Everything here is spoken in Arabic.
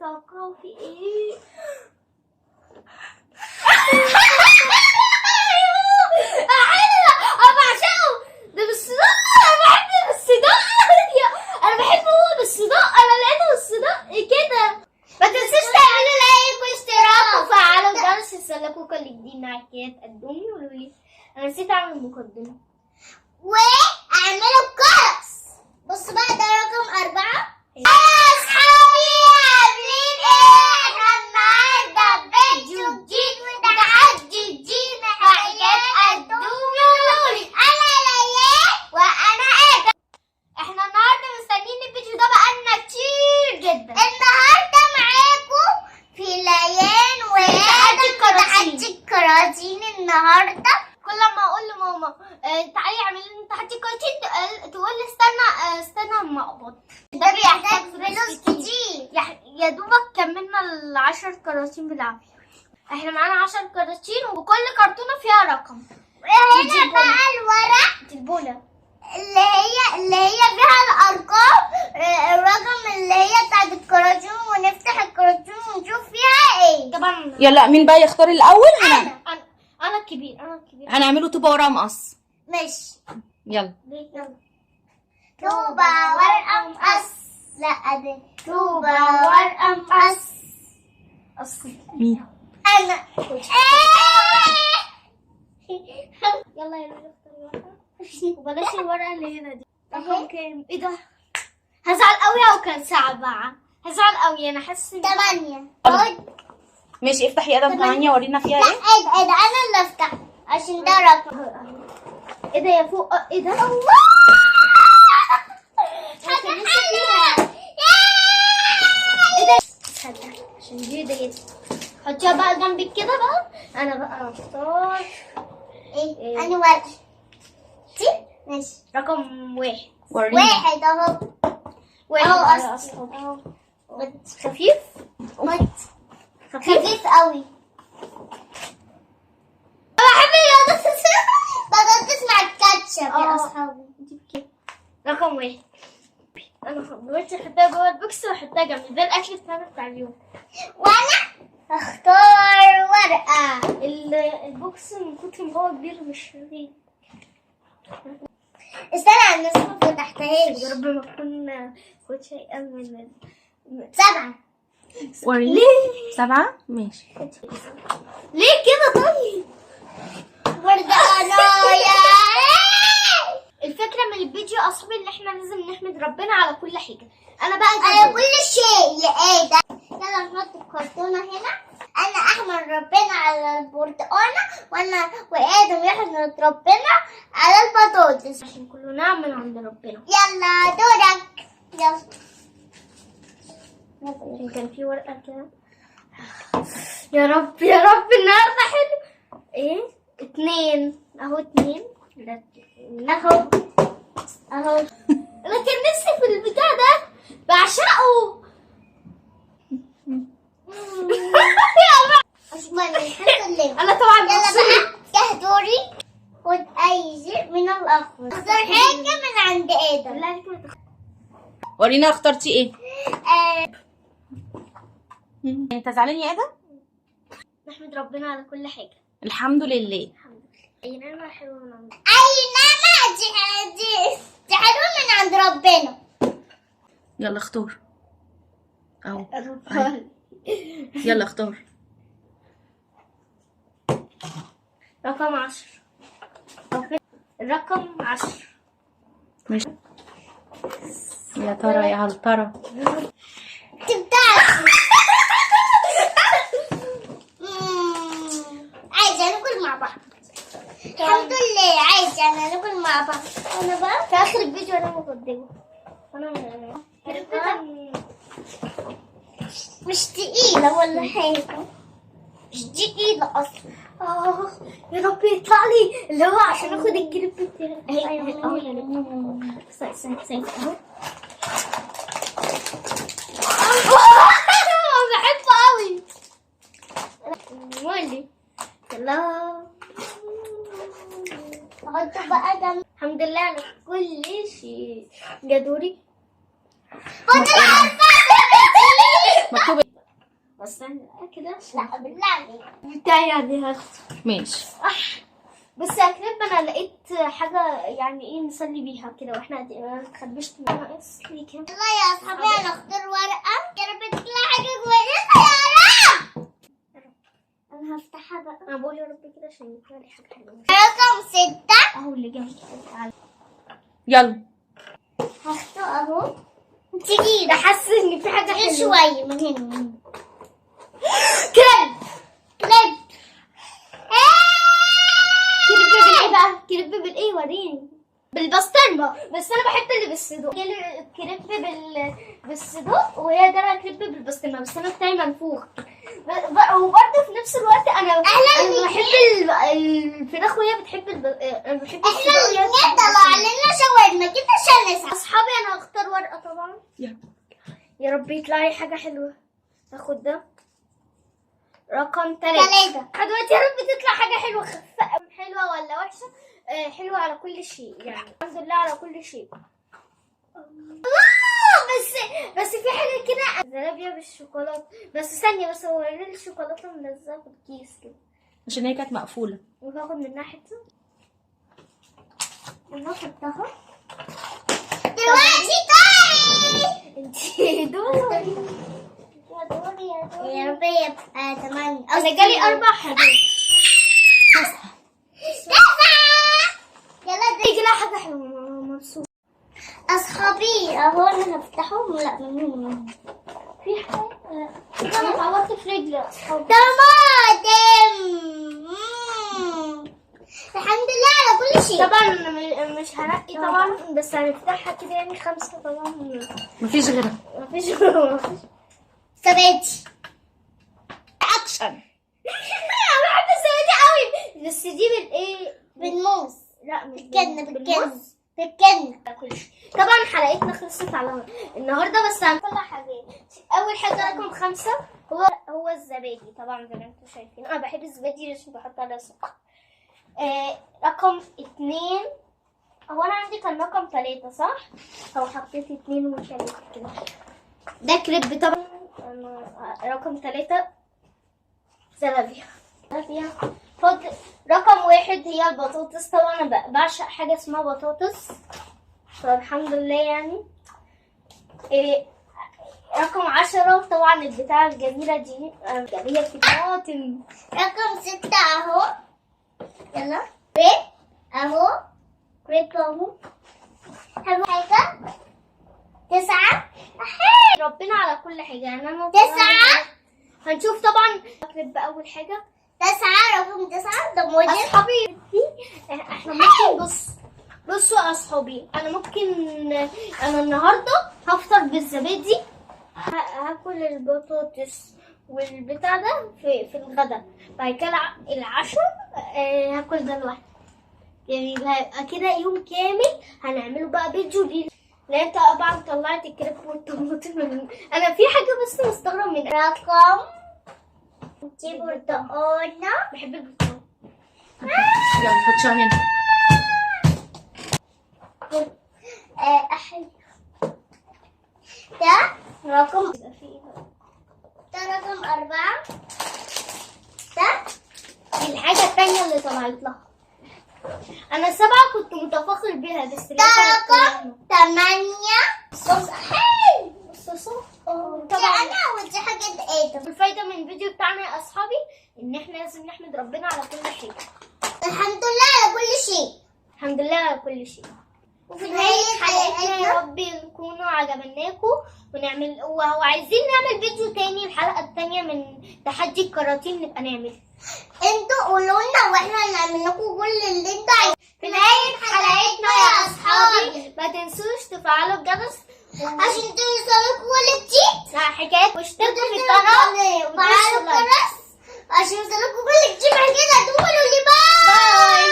تتوقعوا في ايه؟ انا بعشقه ده بالصدق. انا بحب بالصدق. انا بحبه هو بالصدق. انا لقيته بالصدق كده. ما تنسوش تعملوا لايك واشتراك وفعلوا الجرس يوصلكوا كل جديد. معاكي تقدمي وقولوا لي انا نسيت اعمل مقدمه. واعملوا الجرس. بصوا بقى ده رقم 4. اصحابي عاملين ايه؟ احنا النهارده فيديو جديد وتحدي جديد حاجات قدومي ولولي. انا ليان وانا ادم. احنا النهارده مستنيين الفيديو ده بقالنا كتير جدا. النهارده معاكم في ليان وادم تحدي الكراتين. النهارده كل ما اقول لماما تعالي اعملي لنا تحدي الكراتين تقول لي استنى اما اقبض. ده بيحتاج فلوس كتير. يا دوبك كملنا ال10 كراتين بالعافيه. احنا معانا 10 كراتين وكل كرتونه فيها رقم. هنا بقى الورق البوله اللي هي فيها الارقام. الرقم اللي هي بتاعت الكراتين ونفتح الكراتين ونشوف فيها ايه. طبعا يلا مين بقى يختار الاول؟ انا الكبير. هنعمله طوبه ورقه مقص. ماشي يلا طوبة ورقة مقص. لا دي طوبة ورقة مقص. مين؟ انا يلا يا ورقة. وبلاش الورقة اللي هنا دي. رقم كام؟ ايه ده؟ هزعل قوي لو كان 7. هزعل قوي. انا حاسه 8. ماشي افتح يا ادم 8 ورينا فيها لا ايه. ايه ده انا اللي افتح عشان ده رقم. ايه ده يا فوق؟ ايه ده؟ الله حاجة حلوة. ايه ده؟ استنى عشان دي حطيها بقى جنبك كده بقى. انا بقى اختار ايه؟ انا ورقة دي. ماشي رقم 1. ورينا 1 اهو. 1 اهو. خفيف. خفيف قوي. انا بحب البطاطس. بطاطس مع الكاتشب يا اصحابي. رقم 1. انا دلوقتي احطها جوه البوكس واحطها جنبي. ده الاكل بتاعنا بتاع اليوم. وانا اختار ورقه. البوكس من كتر ما هو كبير مش فيه. استنى انا لسه ما فتحتهاش. يا رب ما اكون خد شيء من 7. ورينا ليه 7. ماشي ليه كده طيب؟ وردانايا. الفكرة من الفيديو اصحابي ان احنا لازم نحمد ربنا على كل حاجة. انا بقى على كل شيء. ايه ده؟ يلا نحط الكرتونة هنا. انا احمد ربنا على البرتقانة وادم يحمد ربنا على البطاطس عشان كله نعم من عند ربنا. يلا دورك. يلا كان في ورقة كده. يا رب يا رب النهارده حلو. ايه 2 اهو 2. اهو انا كان نفسي في البتاع ده بعشقه. انا طبعا يلا بقى ده دوري. خد اي شيء من الاخضر. اختار حاجه من عند ادم. لا ورينا اخترتي ايه. انت زعلان يا ادم؟ نحمد ربنا على كل حاجه. الحمد لله. اي نعمه حلوه من عند دي حلوه من عند ربنا. يلا اختار اهو. يلا اختار. رقم 10. الرقم 10. ماشي يا ترى يا هل ترى. عايزة ناكل مع بعض. الحمد لله عايزة ناكل مع بعض. انا بقى في اخر الفيديو انا مقدمه. انا مش تقيلة ولا حاجة. مش تقيلة اصلا. يا رب يطلع لي اللي هو عشان اخد الكريب بتاعي. اهو بحبه قوي. مولي يلا احطه بقى جنب. الحمد لله على كل شيء. جدوري مكتوب استنى كده. لا بالله عليك بتاعي يعني هاخد. ماشي. بس يا كريب انا لقيت حاجه يعني ايه نسلي بيها كده واحنا اتخبشت منها اصلي كده. يلا يا اصحابي انا اختار ورقه يا رب تطلع حاجه كويسه يا رب. انا هفتحها بقى. انا بقول يا رب كده عشان يطلع لي حاجه حلوه. رقم 6 اهو اللي جنبي. يلا هاخده اهو. تيجي ده حاسس ان في حاجه حلوه شويه من هنا. كلب كلب. كريب بالايه بقى؟ كريب بالايه وريني. بالبسطرمه بس انا بحب اللي بالصدوق. كريب بالصدوق وهي ده كريب بالبسطرمه بس انا بتاعي منفوخ. وبرده في نفس الوقت انا بحب الفراخ وهي بتحب انا بحب الصدوق. احنا طلع علينا شاورما كده عشان نسعى. اصحابي انا هختار ورقه طبعا. يا رب يطلع لي حاجه حلوه. هاخد ده رقم 3. دلوقتي يا رب تطلع حاجه حلوه. حلوه ولا وحشه؟ حلوه على كل شيء يعني الحمد لله على كل شيء. بس في حاجه كده زلابيه بالشوكولاته. بس ثانيه بس هو ليه الشوكولاته ملزقه في الكيس كده؟ عشان هي كانت مقفوله. وهاخد منها حته. انا حطها دلوقتي. انتي دوري يا رب يبقى 8. انا جالي 4 حاجات. 9 يلا دي لها حاجه حلوه مبسوطه. اصحابي اهو انا هفتحهم. لا من في حاجه انا اتعورت في رجلي يا اصحابي. طماطم. الحمد لله على كل شيء. طبعا مش هنقي طبعا بس هنفتحها كده يعني 5 طبعا. مفيش غيرها. مفيش زبادي. اكشن. انا بحب الزبادي قوي بس دي بالايه؟ بالموز. لا مش بالموز. بالكنة. طبعا حلقتنا خلصت على النهارده بس هنطلع حاجات. اول حاجه رقم 5 هو الزبادي طبعا زي ما انتم شايفين. انا بحب الزبادي عشان بحط عليها سكر. رقم 2 هو انا عندي كان رقم 3 صح؟ او حطيت 2 و3 كده. ده كريب طبعا. رقم 3 زلابيا. فاضل رقم 1 هي البطاطس. طبعا انا بعشق حاجه اسمها بطاطس فالحمد لله يعني. رقم 10 طبعا البتاعه الجميله دي هي الطماطم. رقم 6 اهو. يلا كريب اهو. كريب اهو. حلو حاجه. 9 ربنا على كل حاجه يعني. انا 9 هنشوف طبعا كريب اول حاجه. 9 رقم 9 ده موديل. اصحابي احنا ممكن بصوا يا اصحابي انا ممكن انا النهارده هفطر بالزبادي. هاكل البطاطس والبتاع ده في الغدا. بعد كده العشاء هاكل ده لوحده يعني كده يوم كامل هنعمله بقى فيديو ليه. لان طبعا طلعت الكريب والطماطم. انا في حاجه بس مستغرب من رقم دي برتقانة. بحب البرتقانة. يلا حطيها هنا. أحلى. ده رقم 4. ده الحاجة التانية اللي طلعت لها. أنا 7 كنت متفاخر بيها بس ده رقم 8. صوص حلو. طبعا ودي حاجات الفايده من الفيديو بتاعنا يا اصحابي ان احنا لازم نحمد ربنا على كل شيء. الحمد لله على كل شيء. الحمد لله على كل شيء. وفي نهايه حلقتنا يا رب نكونوا عجبناكم وعايزين نعمل فيديو تاني. الحلقه الثانيه من تحدي الكراتين نبقى نعمل. انتوا قولوا لنا واحنا نعمل لكم كل اللي انتوا عايزينه. في نهايه حلقتنا يا اصحابي ما تنسوش تفعلوا الجرس عشان توصلوا كل جديد حكايات واشتركوا في القناة وفعلوا الجرس عشان يوصلكوا كل جديد. بعد كده تقولوا لي باي.